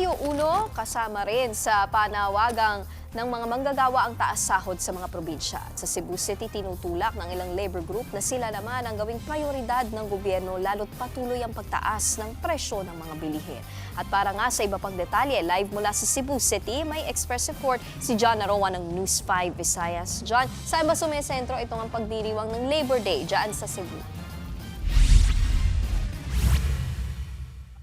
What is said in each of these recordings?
Mayo 1, kasama rin sa panawagang ng mga manggagawa ang taas sahod sa mga probinsya. At sa Cebu City, tinutulak ng ilang labor group na sila naman ang gawing prioridad ng gobyerno lalo't patuloy ang pagtaas ng presyo ng mga bilihin. At para nga sa iba pang detalye, live mula sa Cebu City, may express report si John Aroa ng News 5 Visayas. John, saan ba sumesentro itong ang pagdiriwang ng Labor Day dyan sa Cebu?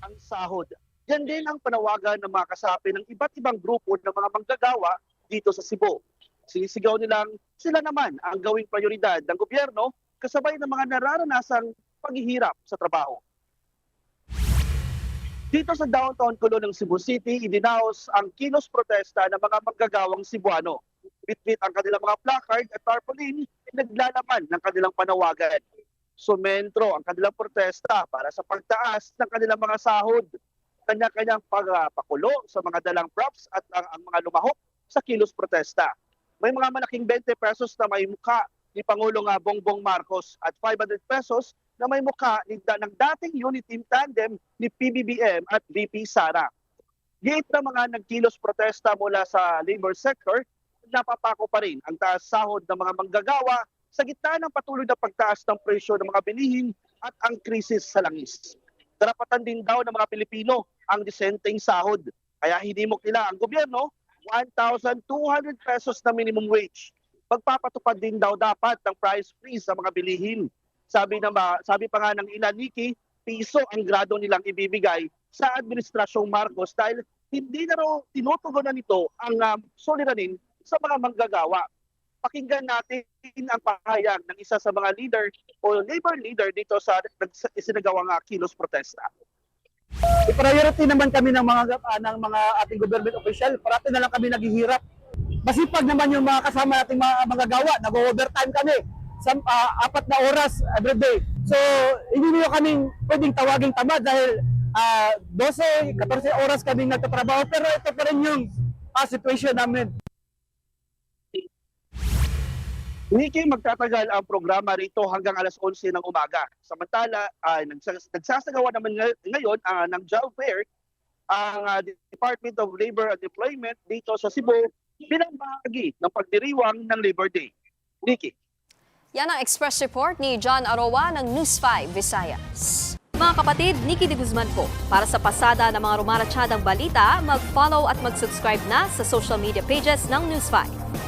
Ang sahod. Yan din ang panawagan ng mga kasapi ng iba't ibang grupo ng mga manggagawa dito sa Cebu. Sinisigaw nilang sila naman ang gawing prioridad ng gobyerno kasabay ng mga nararanasang paghihirap sa trabaho. Dito sa downtown Kulo ng Cebu City, idinaos ang kilos protesta ng mga manggagawang Cebuano. Bitbit ang kanilang mga placard at tarpaulin naglalaman ng kanilang panawagan. Sumentro ang kanilang protesta para sa pagtaas ng kanilang mga sahod, kanya-kanyang pagpakulo sa mga dalang props at ang mga lumahok sa kilos protesta. May mga malaking 20 pesos na may mukha ni Pangulong Bongbong Marcos at 500 pesos na may mukha ng dating unit team tandem ni PBBM at VP Sara. Gate na mga nagkilos protesta mula sa labor sector, napapako pa rin ang taas sahod ng mga manggagawa sa gitna ng patuloy na pagtaas ng presyo ng mga bilihin at ang krisis sa langis. Karapatan din daw ng mga Pilipino ang disenteng sahod. Kaya hinimok nila ang gobyerno 1,200 pesos na minimum wage. Pagpapatupad din daw dapat ng price freeze sa mga bilihin. Sabi pa nga ng ilan, Nikki, piso ang grado nilang ibibigay sa Administrasyong Marcos dahil hindi na raw tinutugunan nito ang suliranin sa mga manggagawa. Pakinggan natin ang pahayag ng isa sa mga leader o labor leader dito sa isinagawang kilos protesta. I-priority naman kami ng mga ating government official. Parati na lang kami naghihirap. Masipag naman yung mga kasama nating mga manggagawa. Nag-overtime kami sa 4 na oras everyday. So, hindi nyo kaming pwedeng tawaging tamad dahil 12, 14 oras kaming nagtatrabaho. Pero ito pa rin yung situation namin. Nikki, magtatagal ang programa rito hanggang alas 11 ng umaga. Samantala, nagsasagawa naman ngayon ng job fair ang Department of Labor and Employment dito sa Cebu bilang bahagi ng pagdiriwang ng Labor Day. Nikki. Yan ang express report ni John Aroa ng News 5 Visayas. Mga kapatid, Nikki de Guzman po. Para sa pasada ng mga rumaratsyadang balita, mag-follow at mag-subscribe na sa social media pages ng News 5.